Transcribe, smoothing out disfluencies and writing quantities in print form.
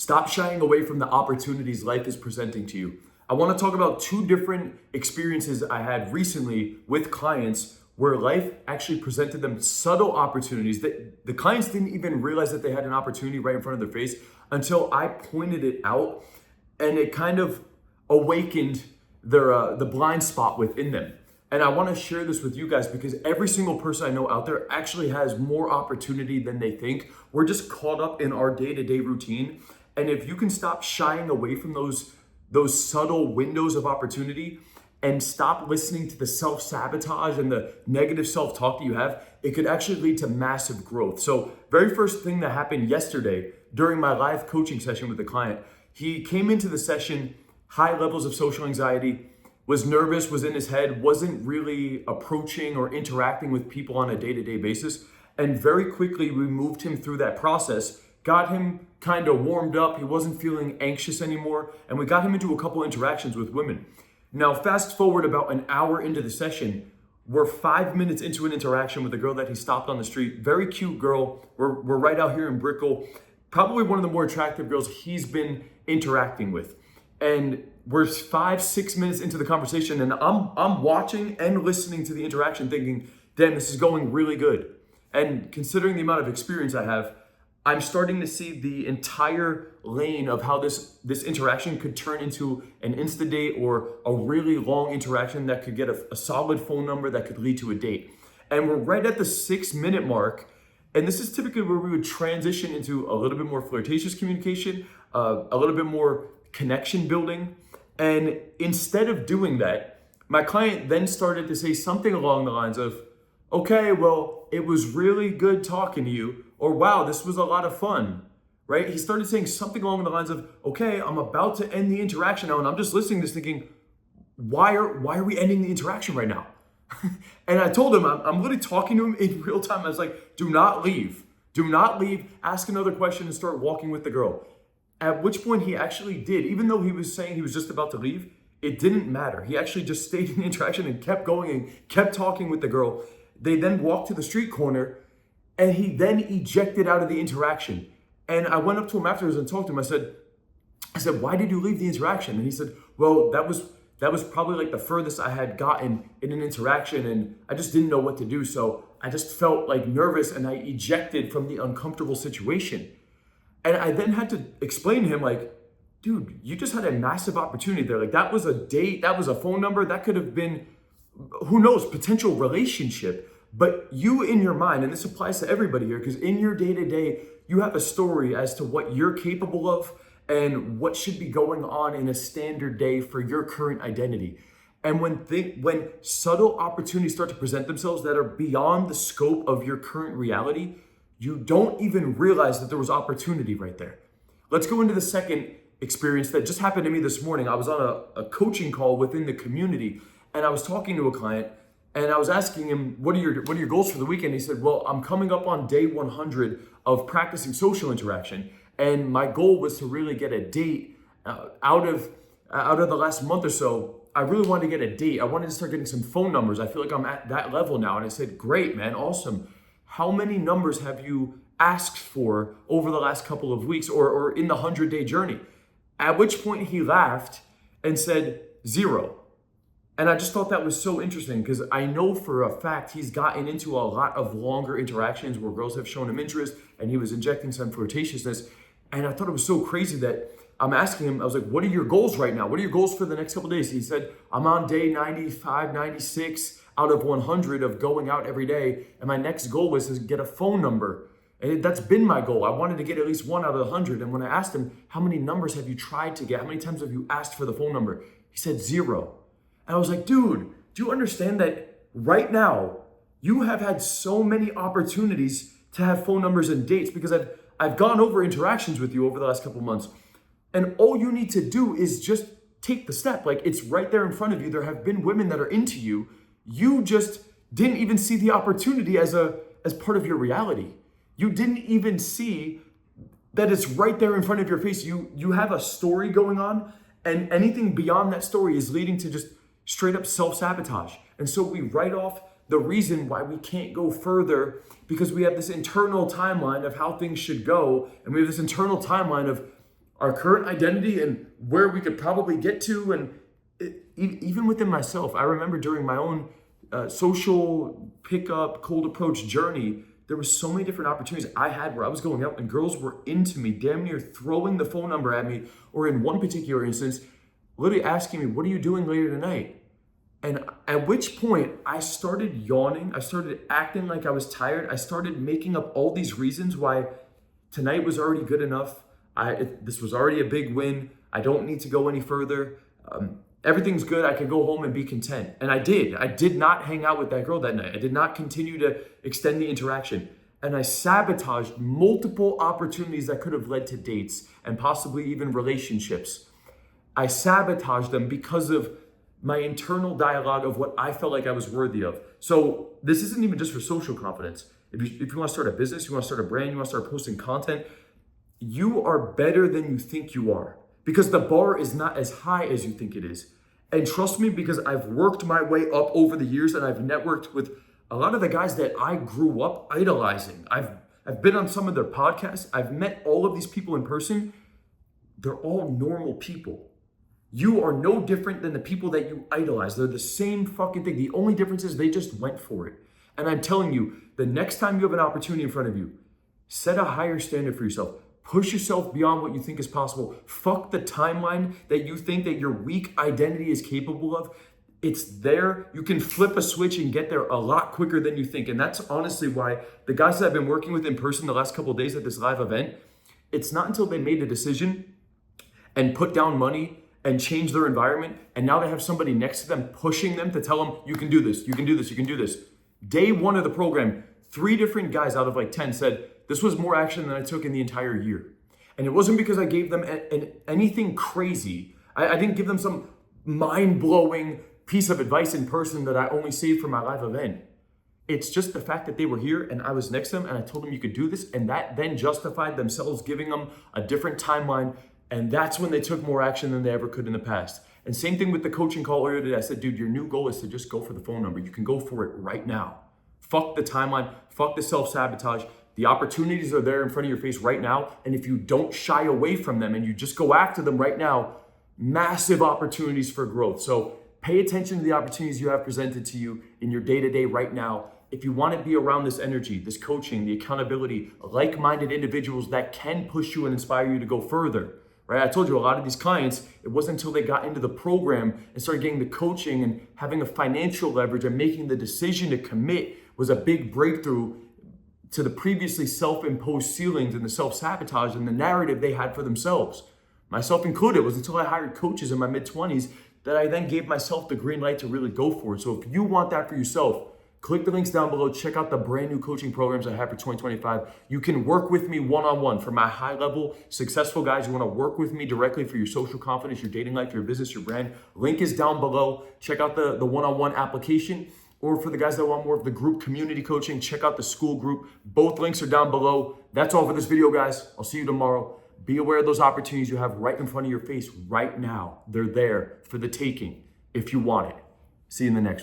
Stop shying away from the opportunities life is presenting to you. I want to talk about two different experiences I had recently with clients where life actually presented them subtle opportunities that the clients didn't even realize that they had an opportunity right in front of their face until I pointed it out, and it kind of awakened the blind spot within them. And I want to share this with you guys because every single person I know out there actually has more opportunity than they think. We're just caught up in our day-to-day routine. And if you can stop shying away from those subtle windows of opportunity and stop listening to the self-sabotage and the negative self-talk that you have, it could actually lead to massive growth. So very first thing that happened yesterday during my live coaching session with the client, he came into the session, high levels of social anxiety, was nervous, was in his head, wasn't really approaching or interacting with people on a day-to-day basis. And very quickly, we moved him through that process, got him kind of warmed up. He wasn't feeling anxious anymore. And we got him into a couple interactions with women. Now, fast forward about an hour into the session, we're 5 minutes into an interaction with a girl that he stopped on the street. Very cute girl. We're right out here in Brickell. Probably one of the more attractive girls he's been interacting with. And we're 5-6 minutes into the conversation, and I'm watching and listening to the interaction thinking, damn, this is going really good. And considering the amount of experience I have, I'm starting to see the entire lane of how this interaction could turn into an Insta date or a really long interaction that could get a solid phone number that could lead to a date. And we're right at the 6-minute mark. And this is typically where we would transition into a little bit more flirtatious communication, a little bit more connection building. And instead of doing that, my client then started to say something along the lines of, okay, well, it was really good talking to you, or wow, this was a lot of fun, right? He started saying something along the lines of, okay, I'm about to end the interaction now, and I'm just listening to this thinking, why are we ending the interaction right now? And I told him, I'm really talking to him in real time. I was like, do not leave, ask another question and start walking with the girl. At which point he actually did, even though he was saying he was just about to leave, it didn't matter. He actually just stayed in the interaction and kept going and kept talking with the girl. They then walked to the street corner and he then ejected out of the interaction. And I went up to him afterwards and talked to him. I said, why did you leave the interaction? And he said, well, that was probably like the furthest I had gotten in an interaction and I just didn't know what to do. So I just felt like nervous and I ejected from the uncomfortable situation. And I then had to explain to him, like, dude, you just had a massive opportunity there. Like, that was a date, that was a phone number, that could have been, who knows, potential relationship. But you in your mind, and this applies to everybody here, because in your day-to-day, you have a story as to what you're capable of and what should be going on in a standard day for your current identity. And when subtle opportunities start to present themselves that are beyond the scope of your current reality, you don't even realize that there was opportunity right there. Let's go into the second experience that just happened to me this morning. I was on a coaching call within the community and I was talking to a client and I was asking him, what are your goals for the weekend? He said, well, I'm coming up on day 100 of practicing social interaction. And my goal was to really get a date out of the last month or so. I really wanted to get a date. I wanted to start getting some phone numbers. I feel like I'm at that level now. And I said, great, man, awesome. How many numbers have you asked for over the last couple of weeks or in the 100-day journey? At which point he laughed and said 0. And I just thought that was so interesting because I know for a fact he's gotten into a lot of longer interactions where girls have shown him interest and he was injecting some flirtatiousness. And I thought it was so crazy that I'm asking him, I was like, what are your goals right now? What are your goals for the next couple of days? He said, I'm on day 95, 96 out of 100 of going out every day. And my next goal was to get a phone number. And that's been my goal. I wanted to get at least 1 out of 100. And when I asked him, how many numbers have you tried to get? How many times have you asked for the phone number? He said 0. And I was like, dude, do you understand that right now you have had so many opportunities to have phone numbers and dates because I've gone over interactions with you over the last couple of months. And all you need to do is just take the step. Like, it's right there in front of you. There have been women that are into you. You just didn't even see the opportunity as part of your reality. You didn't even see that it's right there in front of your face. You have a story going on, and anything beyond that story is leading to just straight up self-sabotage. And so we write off the reason why we can't go further because we have this internal timeline of how things should go. And we have this internal timeline of our current identity and where we could probably get to. And even within myself, I remember during my own social pickup, cold approach journey, there were so many different opportunities I had where I was going out and girls were into me, damn near throwing the phone number at me, or in one particular instance, literally asking me, what are you doing later tonight? And at which point I started yawning. I started acting like I was tired. I started making up all these reasons why tonight was already good enough. This was already a big win. I don't need to go any further. Everything's good. I could go home and be content. And I did. I did not hang out with that girl that night. I did not continue to extend the interaction. And I sabotaged multiple opportunities that could have led to dates and possibly even relationships. I sabotaged them because of my internal dialogue of what I felt like I was worthy of. So this isn't even just for social confidence. If you want to start a business, you want to start a brand, you want to start posting content, you are better than you think you are, because the bar is not as high as you think it is. And trust me, because I've worked my way up over the years and I've networked with a lot of the guys that I grew up idolizing. I've been on some of their podcasts. I've met all of these people in person. They're all normal people. You are no different than the people that you idolize. They're the same fucking thing. The only difference is they just went for it. And I'm telling you, the next time you have an opportunity in front of you, set a higher standard for yourself. Push yourself beyond what you think is possible. Fuck the timeline that you think that your weak identity is capable of. It's there. You can flip a switch and get there a lot quicker than you think. And that's honestly why the guys that I've been working with in person the last couple of days at this live event, it's not until they made the decision and put down money and change their environment, and now they have somebody next to them pushing them to tell them, you can do this, you can do this, you can do this. Day one of the program, 3 different guys out of like 10 said, this was more action than I took in the entire year. And it wasn't because I gave them anything crazy. I didn't give them some mind-blowing piece of advice in person that I only saved for my live event. It's just the fact that they were here and I was next to them and I told them you could do this, and that then justified themselves giving them a different timeline. And that's when they took more action than they ever could in the past. And same thing with the coaching call earlier today. I said, dude, your new goal is to just go for the phone number. You can go for it right now. Fuck the timeline. Fuck the self-sabotage. The opportunities are there in front of your face right now. And if you don't shy away from them and you just go after them right now, massive opportunities for growth. So pay attention to the opportunities you have presented to you in your day-to-day right now. If you want to be around this energy, this coaching, the accountability, like-minded individuals that can push you and inspire you to go further. Right? I told you a lot of these clients, it wasn't until they got into the program and started getting the coaching and having a financial leverage and making the decision to commit was a big breakthrough to the previously self-imposed ceilings and the self-sabotage and the narrative they had for themselves. Myself included. It was until I hired coaches in my mid-20s that I then gave myself the green light to really go for it. So if you want that for yourself, click the links down below. Check out the brand new coaching programs I have for 2025. You can work with me one-on-one. For my high-level successful guys, you want to work with me directly for your social confidence, your dating life, your business, your brand. Link is down below. Check out the one-on-one application. Or for the guys that want more of the group community coaching, check out the school group. Both links are down below. That's all for this video, guys. I'll see you tomorrow. Be aware of those opportunities you have right in front of your face right now. They're there for the taking if you want it. See you in the next one.